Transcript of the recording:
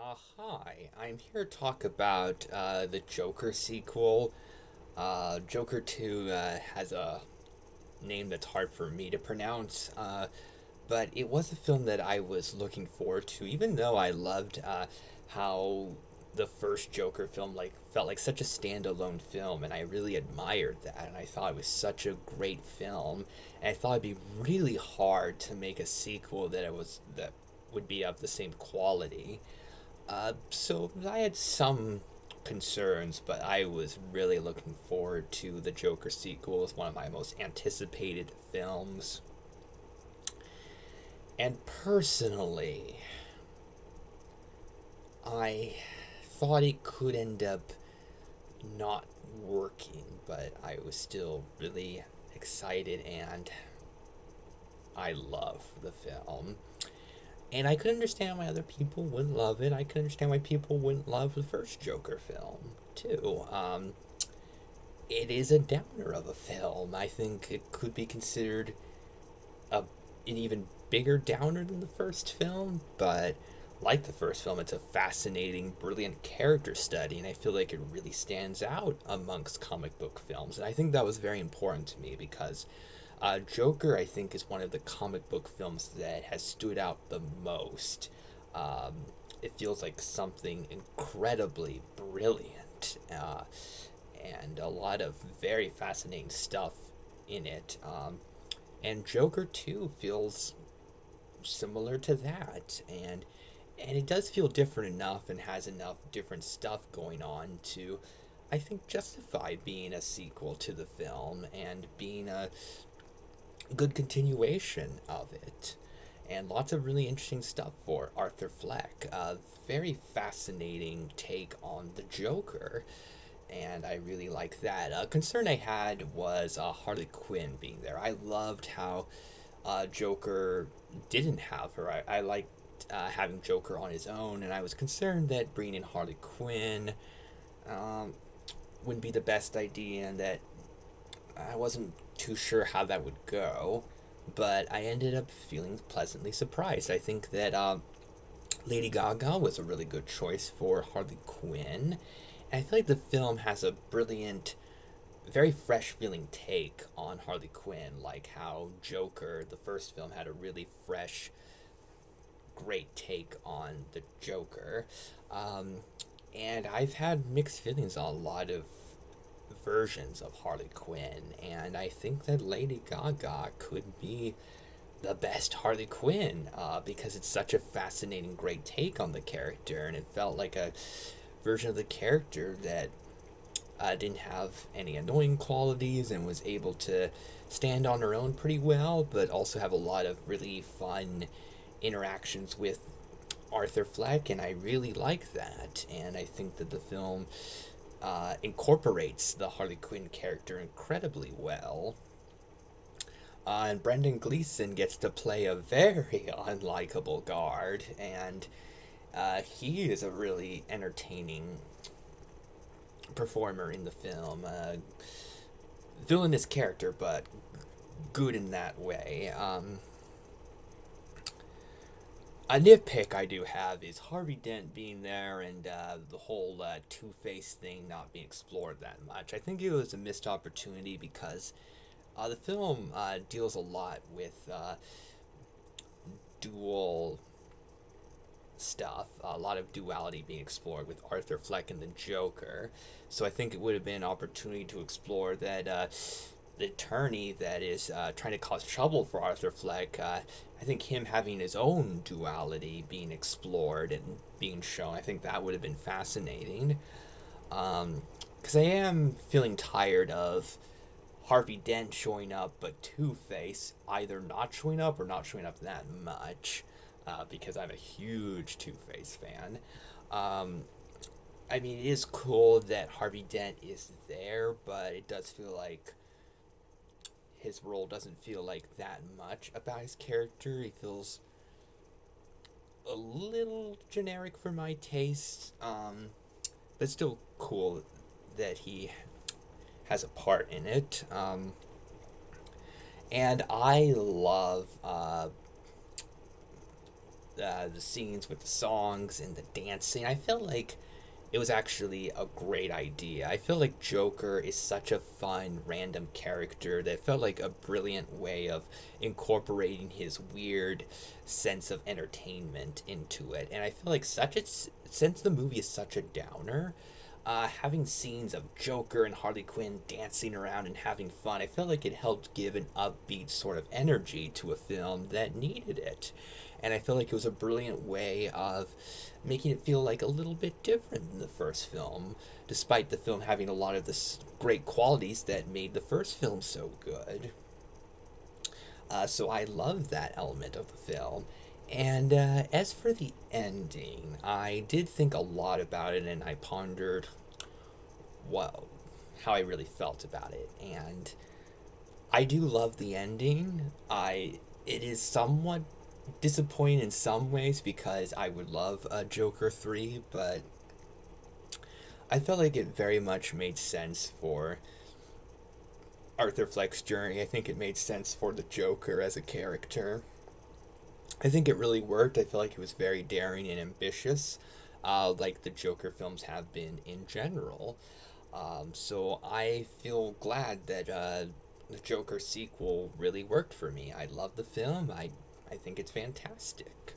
Hi, I'm here to talk about the Joker sequel. Joker 2 has a name that's hard for me to pronounce, but it was a film that I was looking forward to, even though I loved how the first Joker film felt like such a standalone film, and I really admired that, and I thought it was such a great film, and I thought it'd be really hard to make a sequel that would be of the same quality. So I had some concerns, but I was really looking forward to the Joker sequel. It's one of my most anticipated films. And personally, I thought it could end up not working, but I was still really excited and I love the film. And I could understand why other people wouldn't love it. I could understand why people wouldn't love the first Joker film, too. It is a downer of a film. I think it could be considered a, an even bigger downer than the first film, but like the first film, it's a fascinating, brilliant character study, and I feel like it really stands out amongst comic book films. And I think that was very important to me because Joker, I think, is one of the comic book films that has stood out the most. Um, it feels like something incredibly brilliant and a lot of very fascinating stuff in it. And Joker 2 feels similar to that. And it does feel different enough and has enough different stuff going on to, I think, justify being a sequel to the film and being a good continuation of it. And lots of really interesting stuff for Arthur Fleck. A very fascinating take on the Joker, and I really like that. A concern I had was Harley Quinn being there. I loved how Joker didn't have her. I liked having Joker on his own, and I was concerned that bringing in Harley Quinn um, wouldn't be the best idea, and that I wasn't too sure how that would go. But I ended up feeling pleasantly surprised. I think that Lady Gaga was a really good choice for Harley Quinn. And I feel like the film has a brilliant, very fresh feeling take on Harley Quinn, like how Joker, the first film, had a really fresh, great take on the Joker. Um, and I've had mixed feelings on a lot of versions of Harley Quinn, and I think that Lady Gaga could be the best Harley Quinn because it's such a fascinating, great take on the character, and it felt like a version of the character that didn't have any annoying qualities and was able to stand on her own pretty well, but also have a lot of really fun interactions with Arthur Fleck, and I really like that. And I think that the film incorporates the Harley Quinn character incredibly well. And Brendan Gleeson gets to play a very unlikable guard, and he is a really entertaining performer in the film. Villainous character, but good in that way. A nitpick I do have is Harvey Dent being there and the whole Two Face thing not being explored that much. I think it was a missed opportunity because the film deals a lot with dual stuff, a lot of duality being explored with Arthur Fleck and the Joker. So I think it would have been an opportunity to explore that the attorney that is trying to cause trouble for Arthur Fleck. I think him having his own duality being explored and being shown, I think that would have been fascinating. Because I am feeling tired of Harvey Dent showing up, but Two Face either not showing up or not showing up that much. Because I'm a huge Two Face fan. Um, I mean, it is cool that Harvey Dent is there, but it does feel like his role doesn't feel like that much about his character. He feels a little generic for my taste, but still cool that he has a part in it. And I love the scenes with the songs and the dancing. I felt like it was actually a great idea. I feel like Joker is such a fun, random character that felt like a brilliant way of incorporating his weird sense of entertainment into it. And I feel like since the movie is such a downer, having scenes of Joker and Harley Quinn dancing around and having fun, I felt like it helped give an upbeat sort of energy to a film that needed it. And I feel like it was a brilliant way of making it feel like a little bit different than the first film, despite the film having a lot of the great qualities that made the first film so good. So I love that element of the film. And as for the ending, I did think a lot about it, and I pondered what how I really felt about it. And I do love the ending. I It is somewhat disappointing in some ways because I would love a Joker 3, but I felt like it very much made sense for Arthur Fleck's journey. I think it made sense for the Joker as a character. I think it really worked. I feel like it was very daring and ambitious, like the Joker films have been in general. So I feel glad that the Joker sequel really worked for me. I love the film. I think it's fantastic.